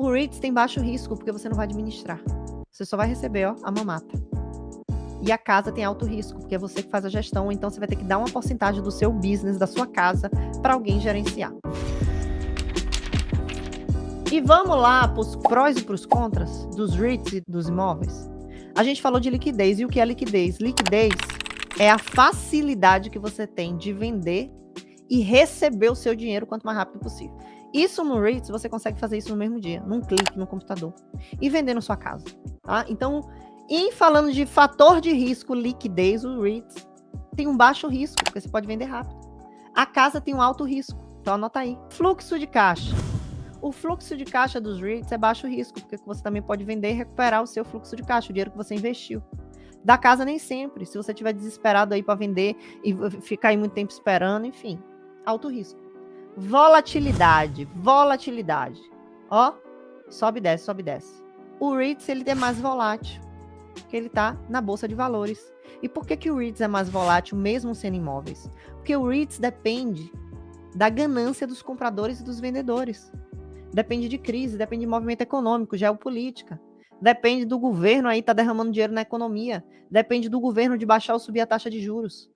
O REITs tem baixo risco, porque você não vai administrar. Você só vai receber, ó, a mamata. E a casa tem alto risco, porque é você que faz a gestão, então você vai ter que dar uma porcentagem do seu business, da sua casa, para alguém gerenciar. E vamos lá para os prós e para os contras dos REITs e dos imóveis. A gente falou de liquidez. E o que é liquidez? Liquidez é a facilidade que você tem de vender e receber o seu dinheiro quanto mais rápido possível. Isso no REITs, você consegue fazer isso no mesmo dia, num clique no computador, e vender na sua casa. Tá? Então, em falando de fator de risco, liquidez, o REITs tem um baixo risco, porque você pode vender rápido. A casa tem um alto risco, então anota aí. Fluxo de caixa. O fluxo de caixa dos REITs é baixo risco, porque você também pode vender e recuperar o seu fluxo de caixa, o dinheiro que você investiu. Da casa nem sempre, se você estiver desesperado aí para vender e ficar aí muito tempo esperando, enfim, alto risco. Volatilidade. Ó, sobe e desce, sobe e desce. O REITs, ele é mais volátil, porque ele está na bolsa de valores. E por que o REITs é mais volátil mesmo sendo imóveis? Porque o REITs depende da ganância dos compradores e dos vendedores. Depende de crise, depende de movimento econômico, geopolítica. Depende do governo aí tá derramando dinheiro na economia. Depende do governo de baixar ou subir a taxa de juros.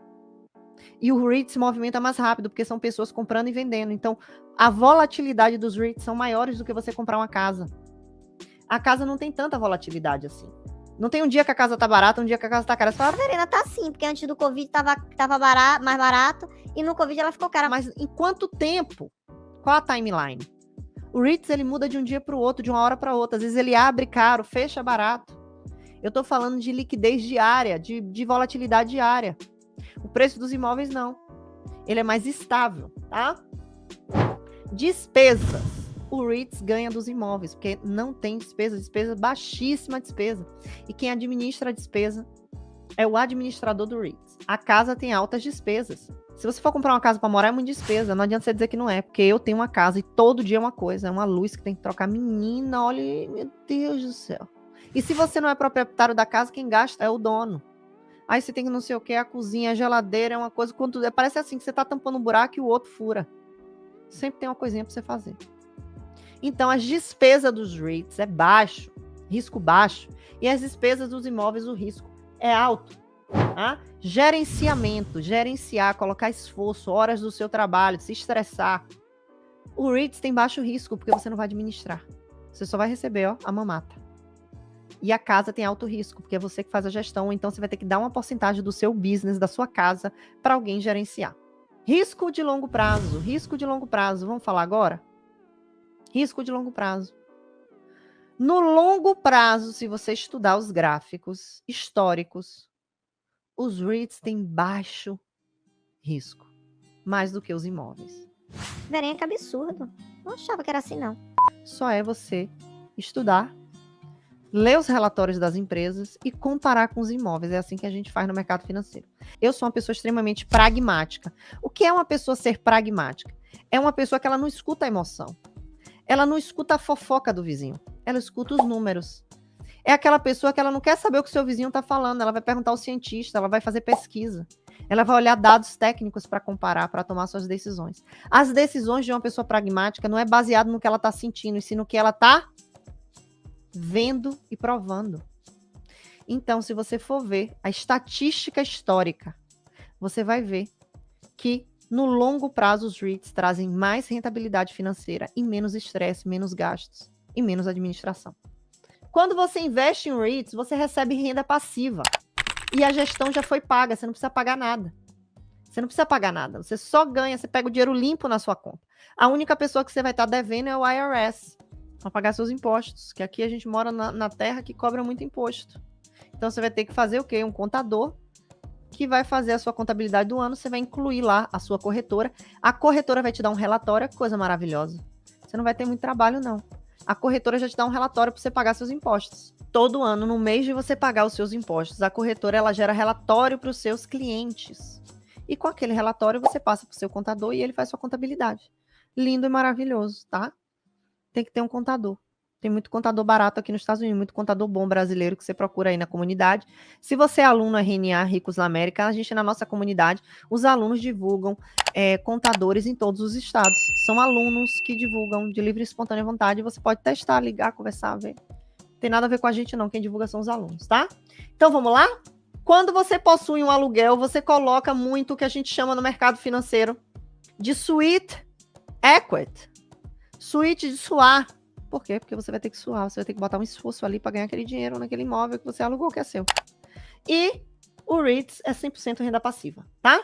E o REIT se movimenta mais rápido, porque são pessoas comprando e vendendo. Então, a volatilidade dos REITs são maiores do que você comprar uma casa. A casa não tem tanta volatilidade assim. Não tem um dia que a casa tá barata, um dia que a casa tá cara. Você fala, Verena, tá sim, porque antes do Covid tava mais barato e no Covid ela ficou cara. mas em quanto tempo? Qual a timeline? O REITs, ele muda de um dia para o outro, de uma hora para outra. Às vezes ele abre caro, fecha barato. Eu estou falando de liquidez diária, de volatilidade diária. O preço dos imóveis, não. Ele é mais estável, tá? Despesas. O REITs ganha dos imóveis, porque não tem despesa, baixíssima despesa. E quem administra a despesa é o administrador do REITs. A casa tem altas despesas. Se você for comprar uma casa para morar, é muita despesa. Não adianta você dizer que não é, porque eu tenho uma casa e todo dia é uma coisa. É uma luz que tem que trocar. Menina, olha, meu Deus do céu. E se você não é proprietário da casa, quem gasta é o dono. Aí você tem que não sei o que, a cozinha, a geladeira, é uma coisa. Parece assim que você tá tampando um buraco e o outro fura. Sempre tem uma coisinha para você fazer. Então, as despesas dos REITs é baixo, risco baixo. E as despesas dos imóveis, o risco é alto. Tá? Gerenciamento, gerenciar, colocar esforço, horas do seu trabalho, se estressar. O REITs tem baixo risco, porque você não vai administrar. Você só vai receber, ó, a mamata. E a casa tem alto risco, porque é você que faz a gestão, então você vai ter que dar uma porcentagem do seu business, da sua casa, para alguém gerenciar. Risco de longo prazo, vamos falar agora? Risco de longo prazo. No longo prazo, se você estudar os gráficos históricos, os REITs têm baixo risco, mais do que os imóveis. Verena, que absurdo. Não achava que era assim, não. Só é você estudar, ler os relatórios das empresas e comparar com os imóveis. É assim que a gente faz no mercado financeiro. Eu sou uma pessoa extremamente pragmática. O que é uma pessoa ser pragmática? É uma pessoa que ela não escuta a emoção. Ela não escuta a fofoca do vizinho. Ela escuta os números. É aquela pessoa que ela não quer saber o que o seu vizinho está falando. Ela vai perguntar ao cientista, ela vai fazer pesquisa. Ela vai olhar dados técnicos para comparar, para tomar suas decisões. As decisões de uma pessoa pragmática não é baseado no que ela está sentindo, e sim no que ela está vendo e provando. Então, se você for ver a estatística histórica, você vai ver que no longo prazo os REITs trazem mais rentabilidade financeira e menos estresse, menos gastos e menos administração. Quando você investe em REITs, você recebe renda passiva. E a gestão já foi paga, você não precisa pagar nada. Você só ganha, você pega o dinheiro limpo na sua conta. A única pessoa que você vai estar devendo é o IRS, para pagar seus impostos, que aqui a gente mora na terra que cobra muito imposto. Então você vai ter que fazer o quê? Um contador que vai fazer a sua contabilidade do ano, você vai incluir lá a sua corretora. A corretora vai te dar um relatório, coisa maravilhosa. Você não vai ter muito trabalho, não. A corretora já te dá um relatório para você pagar seus impostos. Todo ano, no mês de você pagar os seus impostos, a corretora ela gera relatório para os seus clientes. E com aquele relatório você passa para o seu contador e ele faz sua contabilidade. Lindo e maravilhoso, tá? Tem que ter um contador. Tem muito contador barato aqui nos Estados Unidos, muito contador bom brasileiro que você procura aí na comunidade. Se você é aluno RNA Ricos na América, a gente na nossa comunidade, os alunos divulgam contadores em todos os estados. São alunos que divulgam de livre e espontânea vontade. Você pode testar, ligar, conversar, ver. Não tem nada a ver com a gente não, quem divulga são os alunos, tá? Então vamos lá? Quando você possui um aluguel, você coloca muito o que a gente chama no mercado financeiro de sweat equity. Sweat de suar. Por quê? Porque você vai ter que suar, você vai ter que botar um esforço ali para ganhar aquele dinheiro naquele imóvel que você alugou, que é seu. E o REITs é 100% renda passiva, tá?